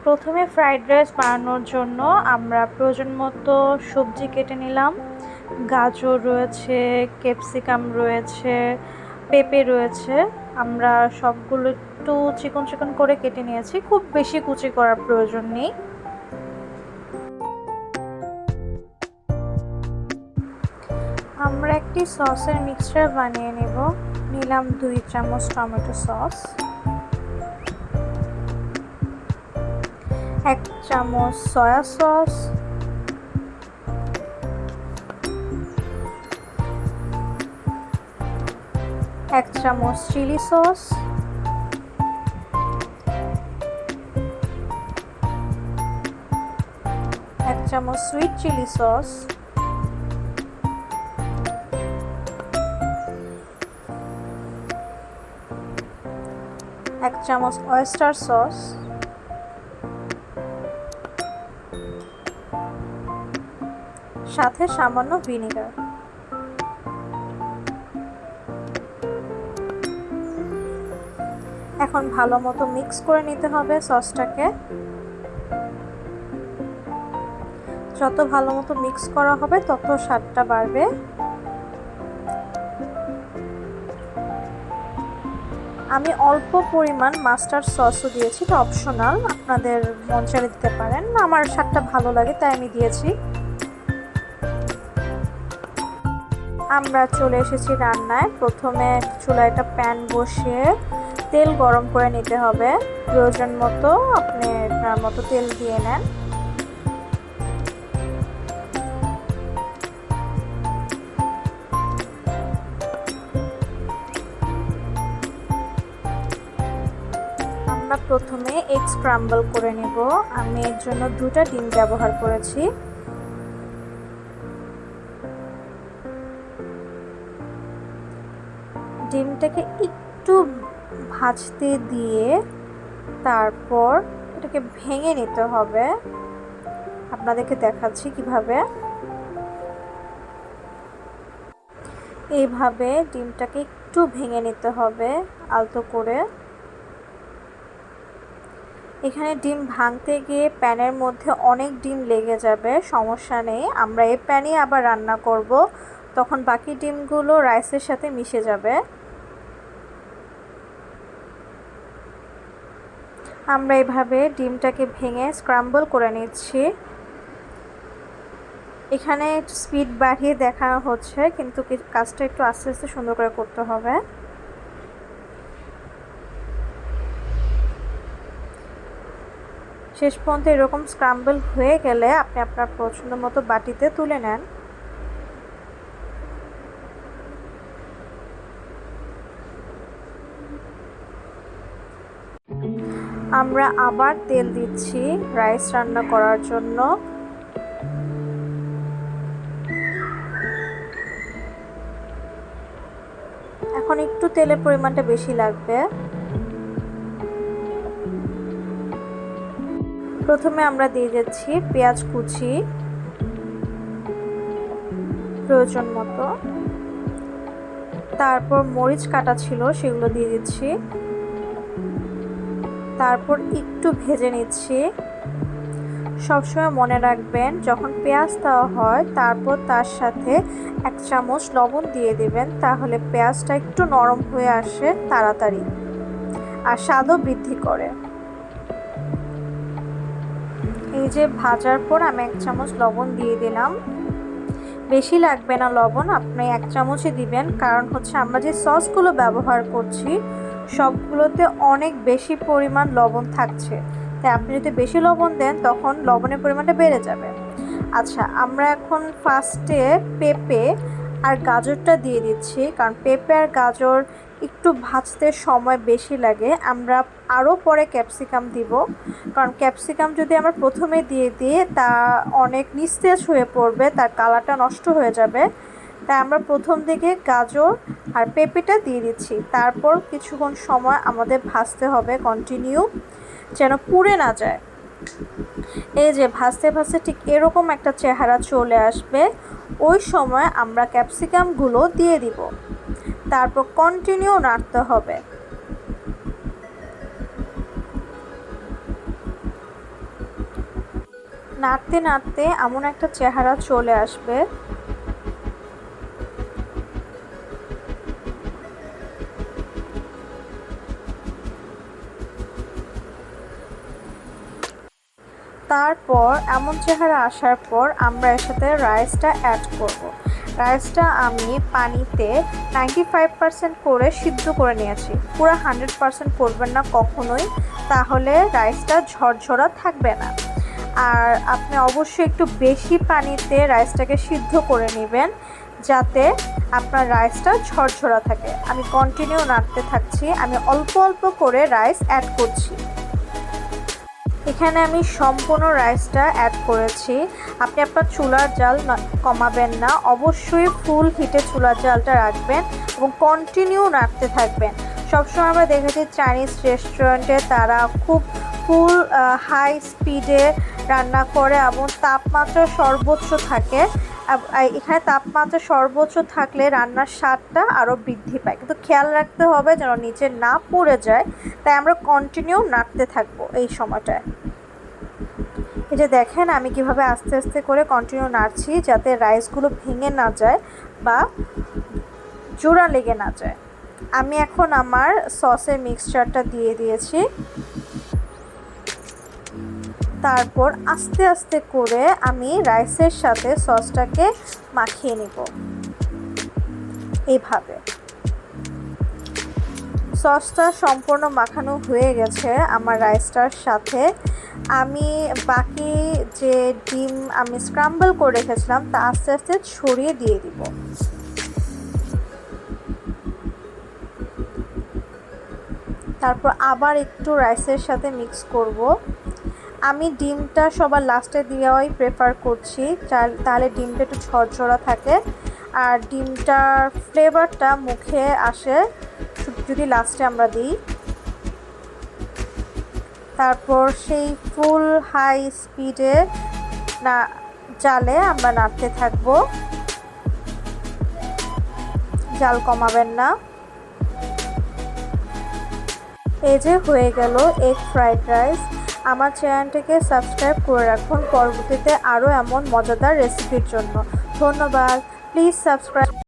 প্রথমে fried rice বানানোর জন্য আমরা প্রয়োজন মতো সবজি কেটে নিলাম। গাজর রয়েছে, ক্যাপসিকাম রয়েছে, পেঁপে রয়েছে। আমরা সবগুলো একটু চিকন চিকন করে কেটে নিয়েছি, খুব বেশি কুচি করার প্রয়োজন নেই। আমরা একটি সসের মিক্সচার বানিয়ে নেব। নিলাম 2 চামচ টমেটো সস, 1 চামচ সয়া সস, 1 চামচ চিলি সস, 1 চামচ সুইট চিলি সস, 1 চামচ অয়েস্টার সস, সাথে সামান্য ভিনেগার। এখন ভালো মতো মিক্স করে নিতে হবে সসটাকে। যত ভালো মতো মিক্স করা হবে তত স্বাদটা বাড়বে। আমি অল্প পরিমাণ মাস্টার্ড সসও দিয়েছি, এটা অপশনাল, আপনাদের মন চাইলে দিতে পারেন। আমার স্বাদটা ভালো লাগে তাই আমি দিয়েছি। আমরা চলে এসেছি রান্নায়। প্রথমে চুলায় একটা প্যান বসিয়ে তেল গরম করে নিতে হবে। প্রয়োজন মতো আপনি আপনার মতো তেল দিয়ে নেন। আমরা প্রথমে এগ স্ক্রাম্বল করে নেব। আমি এর জন্য 2টা ডিম ব্যবহার করেছি। ডিমটাকে একটু ভাজতে দিয়ে তারপর এটাকে ভেঙে নিতে হবে। আপনাদেরকে দেখাচ্ছি কিভাবে। এইভাবে ডিমটাকে একটু ভেঙে নিতে হবে আলতো করে। এখানে ডিম ভাঙতে গিয়ে প্যানের মধ্যে অনেক ডিম লেগে যাবে, সমস্যা নেই। আমরা এই প্যানে আবার রান্না করব, তখন বাকি ডিমগুলো রাইসের সাথে মিশে যাবে। আমরা এভাবে ডিমটাকে ভেঙে স্ক্রাম্বল করে নিচ্ছি। এখানে স্পিড বাড়িয়ে দেখানো হচ্ছে, কিন্তু কাজটা একটু আস্তে আস্তে সুন্দর করে করতে হবে। শেষ পর্যন্ত এরকম স্ক্রাম্বল হয়ে গেলে আপনি আপনার পছন্দ মতো বাটিতে তুলে নেন। আমরা আবার তেল দিচ্ছি রাইস রান্না করার জন্য। এখন একটু তেলের পরিমাণটা বেশি লাগবে। প্রথমে আমরা দিয়ে দিচ্ছি পেঁয়াজ কুচি প্রয়োজন মতো, তারপর মরিচ কাটা ছিল সেগুলো দিয়ে দিচ্ছি, তারপর একটু ভেজে নিচ্ছি। সবসময় মনে রাখবেন যখন পেঁয়াজ দেওয়া হয় তারপর তার সাথে 1 চামচ লবণ দিয়ে দিবেন, তাহলে পেঁয়াজটা একটু নরম হয়ে আসে তাড়াতাড়ি আর স্বাদও বৃদ্ধি করে। এই যে ভাজার পর আমি 1 চামচ লবণ দিয়ে দিলাম। বেশি লাগবে না লবণ, আপনি 1 চামচই দিবেন, কারণ হচ্ছে আমরা যে সসগুলো ব্যবহার করছি সবগুলোতে অনেক বেশি পরিমাণ লবণ থাকছে, তাই আপনি যদি বেশি লবণ দেন তখন লবণের পরিমাণটা বেড়ে যাবে। আচ্ছা, আমরা এখন ফার্স্টে পেঁপে আর গাজরটা দিয়ে দিচ্ছি, কারণ পেঁপে আর গাজর একটু ভাজতে সময় বেশি লাগে। আমরা আরও পরে ক্যাপসিকাম দিব, কারণ ক্যাপসিকাম যদি আমরা প্রথমে দিয়ে দিই তা অনেক নিস্তেজ হয়ে পড়বে, তার কালারটা নষ্ট হয়ে যাবে। তাই আমরা প্রথম দিকে গাজর আর পেঁপেটা দিয়ে দিচ্ছি, তারপর কিছুক্ষণ সময় আমাদের ভাজতে হবে কন্টিনিউ, যেন পুড়ে না যায়। এই যে ভাজতে ভাজতে ঠিক এরকম একটা চেহারা চলে আসবে, ওই সময় আমরা ক্যাপসিকামগুলো দিয়ে দিব, তারপর কন্টিনিউ নাড়তে হবে। নাড়তে নাড়তে এমন একটা চেহারা চলে আসবে তারপর এমন চেহারা আসার পর আমরা এর সাথে রাইসটা অ্যাড করব। রাইসটা আমি পানিতে 95% করে সিদ্ধ করে নিয়েছি। পুরো 100% করবেন না কখনোই, তাহলে রাইসটা ঝরঝরা থাকবে না। আর আপনি অবশ্যই একটু বেশি পানিতে রাইসটাকে সিদ্ধ করে নেবেন যাতে আপনার রাইসটা ঝরঝরা থাকে। আমি কন্টিনিউ নাড়তে থাকছি, আমি অল্প অল্প করে রাইস অ্যাড করছি। এখানে আমি সম্পূর্ণ রাইসটা অ্যাড করেছি। আপনি আপনার চুলার জাল কমাবেন না, অবশ্যই ফুল হিটে চুলার জালটা রাখবেন এবং কন্টিনিউ নাড়তে থাকবেন। সবসময় আমরা দেখেছি চাইনিজ রেস্টুরেন্টে তারা খুব ফুল হাই স্পিডে রান্না করে এবং তাপমাত্রা সর্বোচ্চ থাকে। এখানে তাপমাত্রা সর্বোচ্চ থাকলে রান্নার স্বাদটা আরও বৃদ্ধি পায়, কিন্তু খেয়াল রাখতে হবে যেন নিচে না পড়ে যায়। তাই আমরা কন্টিনিউ নাড়তে থাকবো এই সময়টায়। এই যে দেখেন আমি কিভাবে আস্তে আস্তে করে কন্টিনিউ নাড়ছি যাতে রাইসগুলো ভেঙে না যায় বা জোড়া লেগে না যায়। আমি এখন আমার সসের মিক্সচারটা দিয়ে দিয়েছি। তারপর আস্তে আস্তে করে আমি রাইসের সাথে সসটাকে মাখিয়ে নেব। এইভাবে সসটা সম্পূর্ণ মাখানো হয়ে গেছে আমার রাইসটার সাথে। আমি বাকি যে ডিম আমি স্ক্রাম্বল করে রেখেছিলাম তা আস্তে আস্তে ছড়িয়ে দিয়ে দিব। তারপর আবার একটু রাইসের সাথে মিক্স করব। আমি ডিমটা সবার লাস্টে দেওয়াই প্রেফার করছি, তাহলে ডিমটা একটু ঝরঝরা থাকে আর ডিমটার ফ্লেভারটা মুখে আসে যদি লাস্টে আমরা দিই। তারপর সেই ফুল হাই স্পিডে জালে আমরা নাড়তে থাকবো, জাল কমাবেন না। এই যে হয়ে গেল এগ ফ্রাইড রাইস। আমার চ্যানেলটিকে সাবস্ক্রাইব করে রাখুন পরবর্তীতে আরও এমন মজাদার রেসিপির জন্য। ধন্যবাদ। Please subscribe.